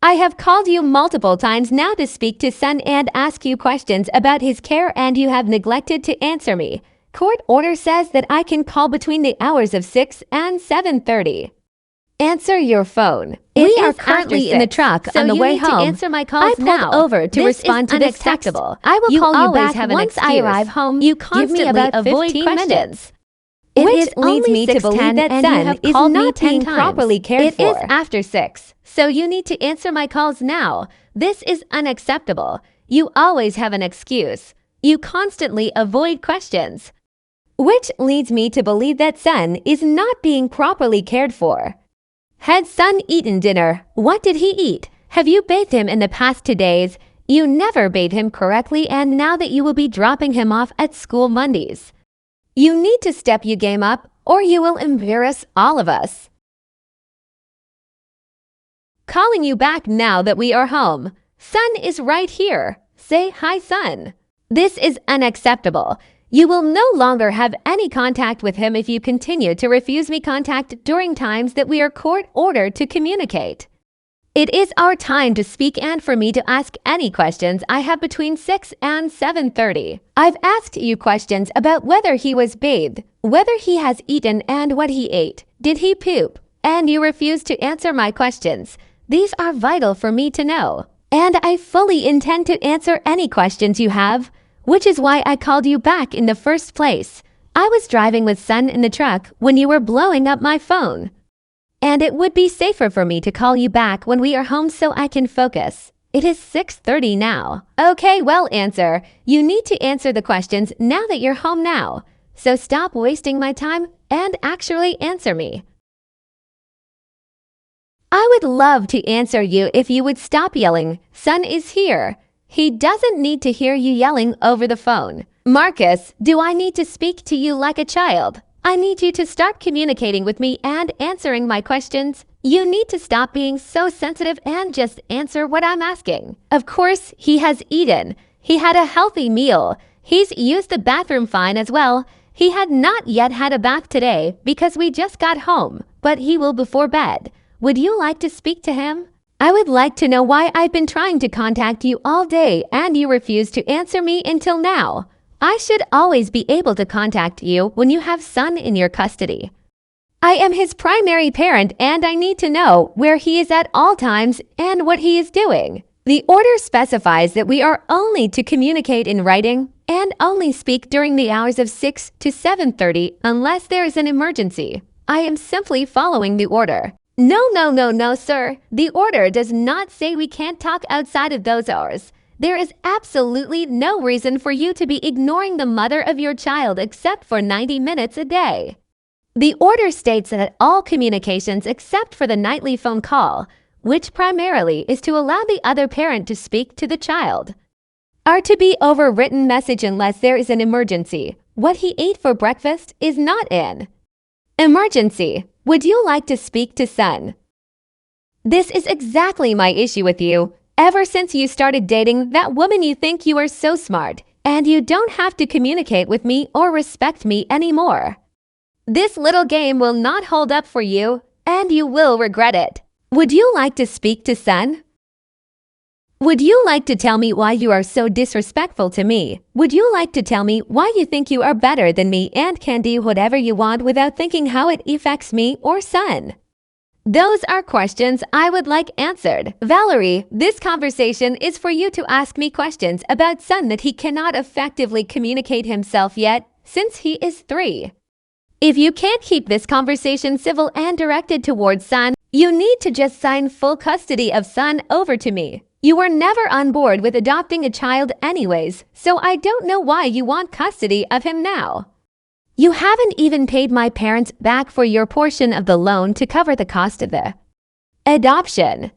I have called you multiple times now to speak to Son and ask you questions about his care, and you have neglected to answer me. Court order says that I can call between the hours of 6 and 7:30. Answer your phone. We are currently in the truck on the way home. Answer my calls now. I pulled over to respond to this text. I will call you back once I arrive home. You constantly avoid questions. Which leads me to believe that Son is not being properly cared for. It is after 6, so you need to answer my calls now. This is unacceptable. You always have an excuse. You constantly avoid questions. Which leads me to believe that Son is not being properly cared for. Had Son eaten dinner? What did he eat? Have you bathed him in the past 2 days? You never bathed him correctly, and now that you will be dropping him off at school Mondays. You need to step your game up, or you will embarrass all of us. Calling you back now that we are home. Son is right here. Say hi, Son. This is unacceptable. You will no longer have any contact with him if you continue to refuse me contact during times that we are court-ordered to communicate. It is our time to speak and for me to ask any questions I have between 6 and 7:30. I've asked you questions about whether he was bathed, whether he has eaten and what he ate. Did he poop? And you refuse to answer my questions. These are vital for me to know. And I fully intend to answer any questions you have, which is why I called you back in the first place. I was driving with Son in the truck when you were blowing up my phone. And it would be safer for me to call you back when we are home so I can focus. It is 6:30 now. Okay, well, answer. You need to answer the questions now that you're home now. So stop wasting my time and actually answer me. I would love to answer you if you would stop yelling. Son is here. He doesn't need to hear you yelling over the phone. Marcus, do I need to speak to you like a child? I need you to start communicating with me and answering my questions. You need to stop being so sensitive and just answer what I'm asking. Of course, he has eaten. He had a healthy meal. He's used the bathroom fine as well. He had not yet had a bath today because we just got home, but he will before bed. Would you like to speak to him? I would like to know why I've been trying to contact you all day and you refuse to answer me until now. I should always be able to contact you when you have Son in your custody. I am his primary parent and I need to know where he is at all times and what he is doing. The order specifies that we are only to communicate in writing and only speak during the hours of 6 to 7:30 unless there is an emergency. I am simply following the order. No, sir. The order does not say we can't talk outside of those hours. There is absolutely no reason for you to be ignoring the mother of your child except for 90 minutes a day. The order states that all communications except for the nightly phone call, which primarily is to allow the other parent to speak to the child, are to be overwritten message unless there is an emergency. What he ate for breakfast is not in emergency. Would you like to speak to Son? This is exactly my issue with you. Ever since you started dating that woman, you think you are so smart, and you don't have to communicate with me or respect me anymore. This little game will not hold up for you, and you will regret it. Would you like to speak to Son? Would you like to tell me why you are so disrespectful to me? Would you like to tell me why you think you are better than me and can do whatever you want without thinking how it affects me or Son? Those are questions I would like answered. Valerie, this conversation is for you to ask me questions about Son that he cannot effectively communicate himself yet since he is 3. If you can't keep this conversation civil and directed towards Son, you need to just sign full custody of Son over to me. You were never on board with adopting a child anyways, so I don't know why you want custody of him now. You haven't even paid my parents back for your portion of the loan to cover the cost of the adoption.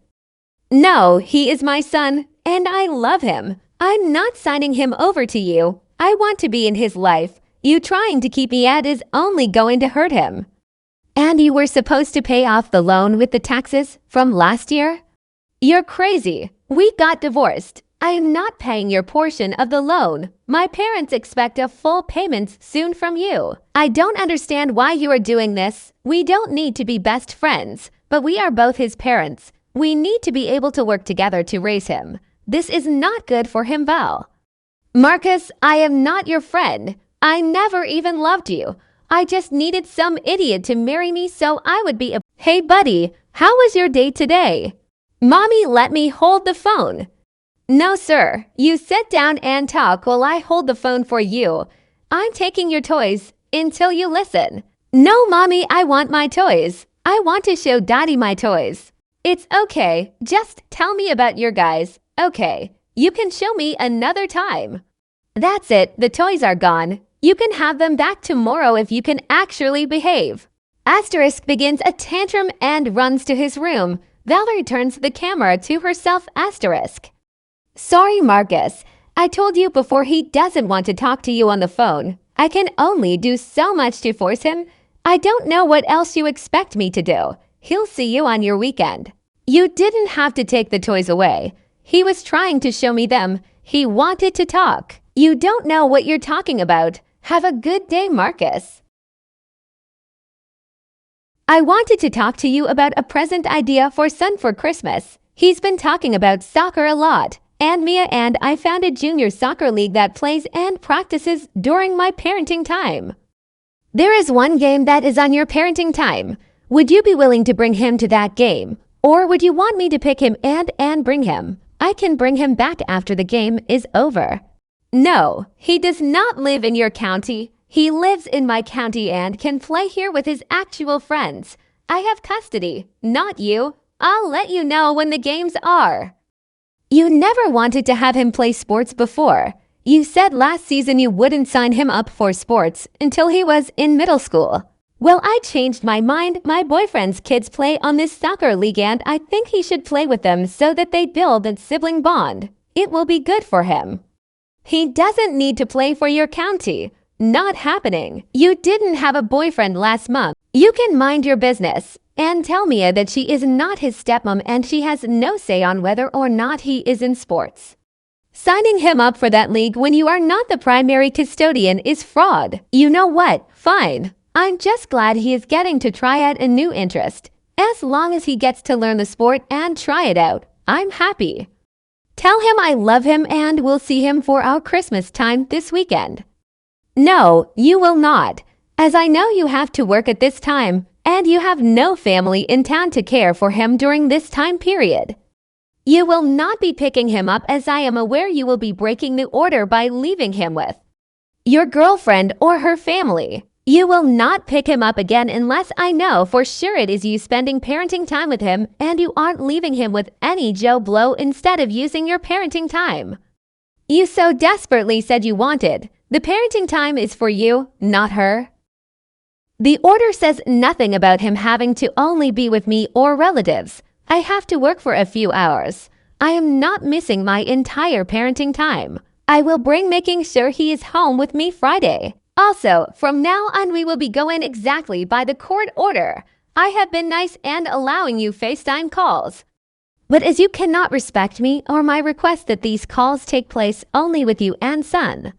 No, he is my son, and I love him. I'm not signing him over to you. I want to be in his life. You trying to keep me out is only going to hurt him. And you were supposed to pay off the loan with the taxes from last year? You're crazy. We got divorced. I am not paying your portion of the loan. My parents expect a full payment soon from you. I don't understand why you are doing this. We don't need to be best friends, but we are both his parents. We need to be able to work together to raise him. This is not good for him, Val. Marcus, I am not your friend. I never even loved you. I just needed some idiot to marry me so I would be a— Hey buddy, how was your day today? Mommy let me hold the phone. No sir, you sit down and talk while I hold the phone for you. I'm taking your toys until you listen. No mommy, I want my toys. I want to show daddy my toys. It's okay, just tell me about your guys. Okay, you can show me another time. That's it, the toys are gone. You can have them back tomorrow if you can actually behave. Asterisk begins a tantrum and runs to his room. Valerie turns the camera to herself. Asterisk. Sorry, Marcus. I told you before he doesn't want to talk to you on the phone. I can only do so much to force him. I don't know what else you expect me to do. He'll see you on your weekend. You didn't have to take the toys away. He was trying to show me them. He wanted to talk. You don't know what you're talking about. Have a good day, Marcus. I wanted to talk to you about a present idea for son for Christmas. He's been talking about soccer a lot, and Mia and I found a junior soccer league that plays and practices during my parenting time. There is one game that is on your parenting time. Would you be willing to bring him to that game? Or would you want me to pick him and bring him? I can bring him back after the game is over. No, he does not live in your county. He lives in my county and can play here with his actual friends. I have custody, not you. I'll let you know when the games are. You never wanted to have him play sports before. You said last season you wouldn't sign him up for sports until he was in middle school. Well, I changed my mind. My boyfriend's kids play on this soccer league and I think he should play with them so that they build a sibling bond. It will be good for him. He doesn't need to play for your county. Not happening. You didn't have a boyfriend last month. You can mind your business and tell Mia that she is not his stepmom and she has no say on whether or not he is in sports. Signing him up for that league when you are not the primary custodian is fraud. You know what? Fine. I'm just glad he is getting to try out a new interest. As long as he gets to learn the sport and try it out, I'm happy. Tell him I love him and we'll see him for our Christmas time this weekend. No, you will not, as I know you have to work at this time, and you have no family in town to care for him during this time period. You will not be picking him up as I am aware you will be breaking the order by leaving him with your girlfriend or her family. You will not pick him up again unless I know for sure it is you spending parenting time with him and you aren't leaving him with any Joe Blow instead of using your parenting time. You so desperately said you wanted. The parenting time is for you, not her. The order says nothing about him having to only be with me or relatives. I have to work for a few hours. I am not missing my entire parenting time. I will bring making sure he is home with me Friday. Also, from now on we will be going exactly by the court order. I have been nice and allowing you FaceTime calls. But as you cannot respect me or my request that these calls take place only with you and son,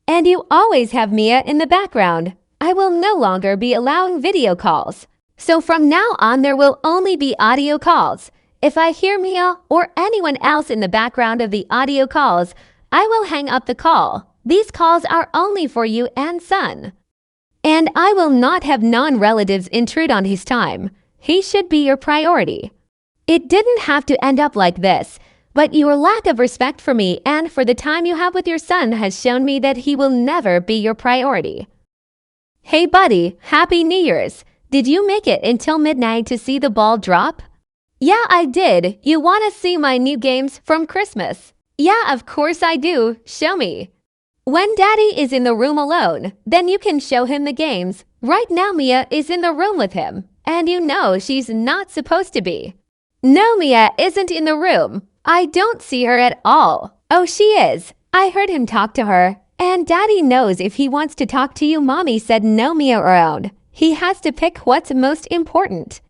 and you always have Mia in the background, I will no longer be allowing video calls. So from now on there will only be audio calls. If I hear Mia or anyone else in the background of the audio calls, I will hang up the call. These calls are only for you and son. And I will not have non-relatives intrude on his time. He should be your priority. It didn't have to end up like this, but your lack of respect for me and for the time you have with your son has shown me that he will never be your priority. Hey buddy, Happy New Year's. Did you make it until midnight to see the ball drop? Yeah, I did. You want to see my new games from Christmas? Yeah, of course I do. Show me. When Daddy is in the room alone, then you can show him the games. Right now Mia is in the room with him, and you know she's not supposed to be. No, Mia isn't in the room. I don't see her at all. Oh, she is. I heard him talk to her. And Daddy knows if he wants to talk to you, Mommy said no Mia around. He has to pick what's most important.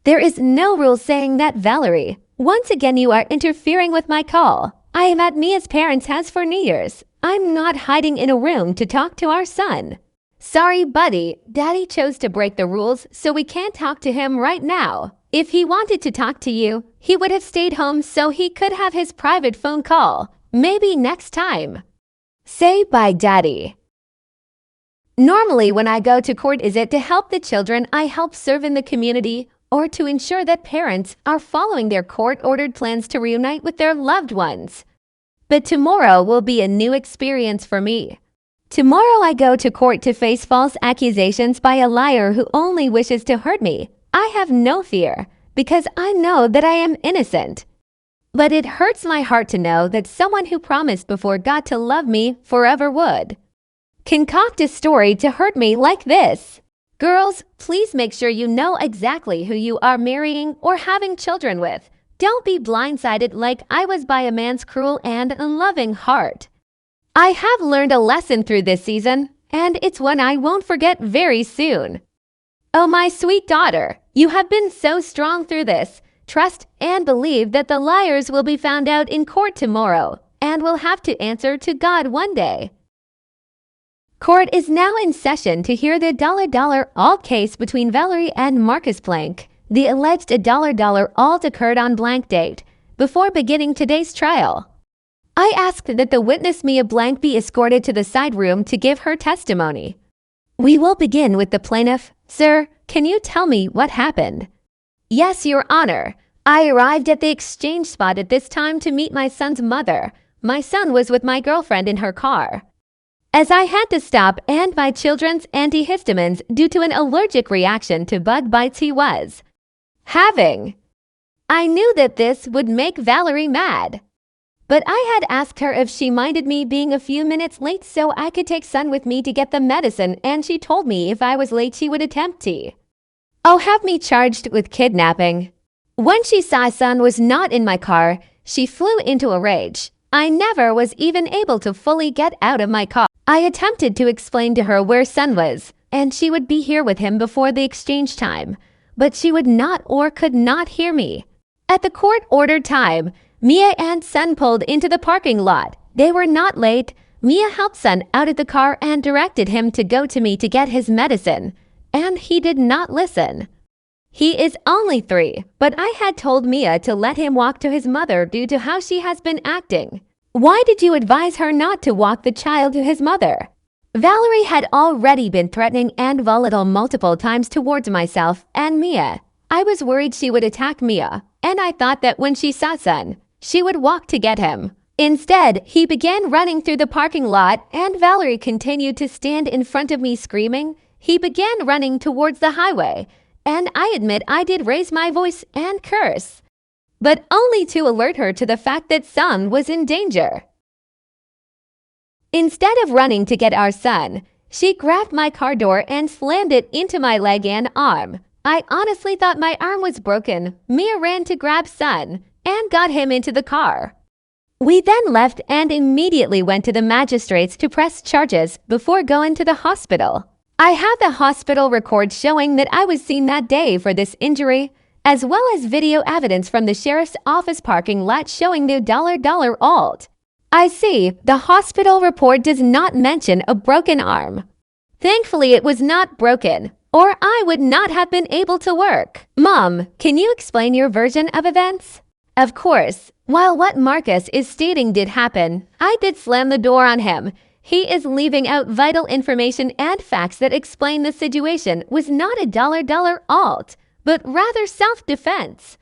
There is no rule saying that, Valerie. Once again you are interfering with my call. I am at Mia's parents' house for New Year's. I'm not hiding in a room to talk to our son. Sorry, buddy. Daddy chose to break the rules, so we can't talk to him right now. If he wanted to talk to you, he would have stayed home so he could have his private phone call. Maybe next time. Say bye, Daddy. Normally, when I go to court, is it to help the children I help serve in the community or to ensure that parents are following their court-ordered plans to reunite with their loved ones? But tomorrow will be a new experience for me. Tomorrow I go to court to face false accusations by a liar who only wishes to hurt me. I have no fear because I know that I am innocent. But it hurts my heart to know that someone who promised before God to love me forever would concoct a story to hurt me like this. Girls, please make sure you know exactly who you are marrying or having children with. Don't be blindsided like I was by a man's cruel and unloving heart. I have learned a lesson through this season, and it's one I won't forget very soon. Oh, my sweet daughter, you have been so strong through this. Trust and believe that the liars will be found out in court tomorrow and will have to answer to God one day. Court is now in session to hear the alt case between Valerie and Marcus blank. The alleged alt occurred on blank date before beginning today's trial. I asked that the witness Mia blank be escorted to the side room to give her testimony. We will begin with the plaintiff. Sir, can you tell me what happened? Yes, Your Honor. I arrived at the exchange spot at this time to meet my son's mother. My son was with my girlfriend in her car. As I had to stop and buy children's antihistamines due to an allergic reaction to bug bites he was having. I knew that this would make Valerie mad. But I had asked her if she minded me being a few minutes late so I could take son with me to get the medicine, and she told me if I was late she would attempt to have me charged with kidnapping. When she saw son was not in my car, she flew into a rage. I never was even able to fully get out of my car. I attempted to explain to her where son was, and she would be here with him before the exchange time, but she would not or could not hear me. At the court-ordered time, Mia and son pulled into the parking lot. They were not late. Mia helped son out of the car and directed him to go to me to get his medicine, and he did not listen. He is only 3, but I had told Mia to let him walk to his mother due to how she has been acting. Why did you advise her not to walk the child to his mother? Valerie had already been threatening and volatile multiple times towards myself and Mia. I was worried she would attack Mia, and I thought that when she saw son, she would walk to get him. Instead, he began running through the parking lot, and Valerie continued to stand in front of me screaming. He began running towards the highway, and I admit I did raise my voice and curse, but only to alert her to the fact that son was in danger. Instead of running to get our son, she grabbed my car door and slammed it into my leg and arm. I honestly thought my arm was broken. Mia ran to grab son and got him into the car. We then left and immediately went to the magistrates to press charges before going to the hospital. I have the hospital record showing that I was seen that day for this injury, as well as video evidence from the sheriff's office parking lot showing the alt. I see the hospital report does not mention a broken arm. Thankfully, it was not broken, or I would not have been able to work. Mom, can you explain your version of events? Of course. While what Marcus is stating did happen, I did slam the door on him. He is leaving out vital information and facts that explain the situation was not a alt, but rather self-defense.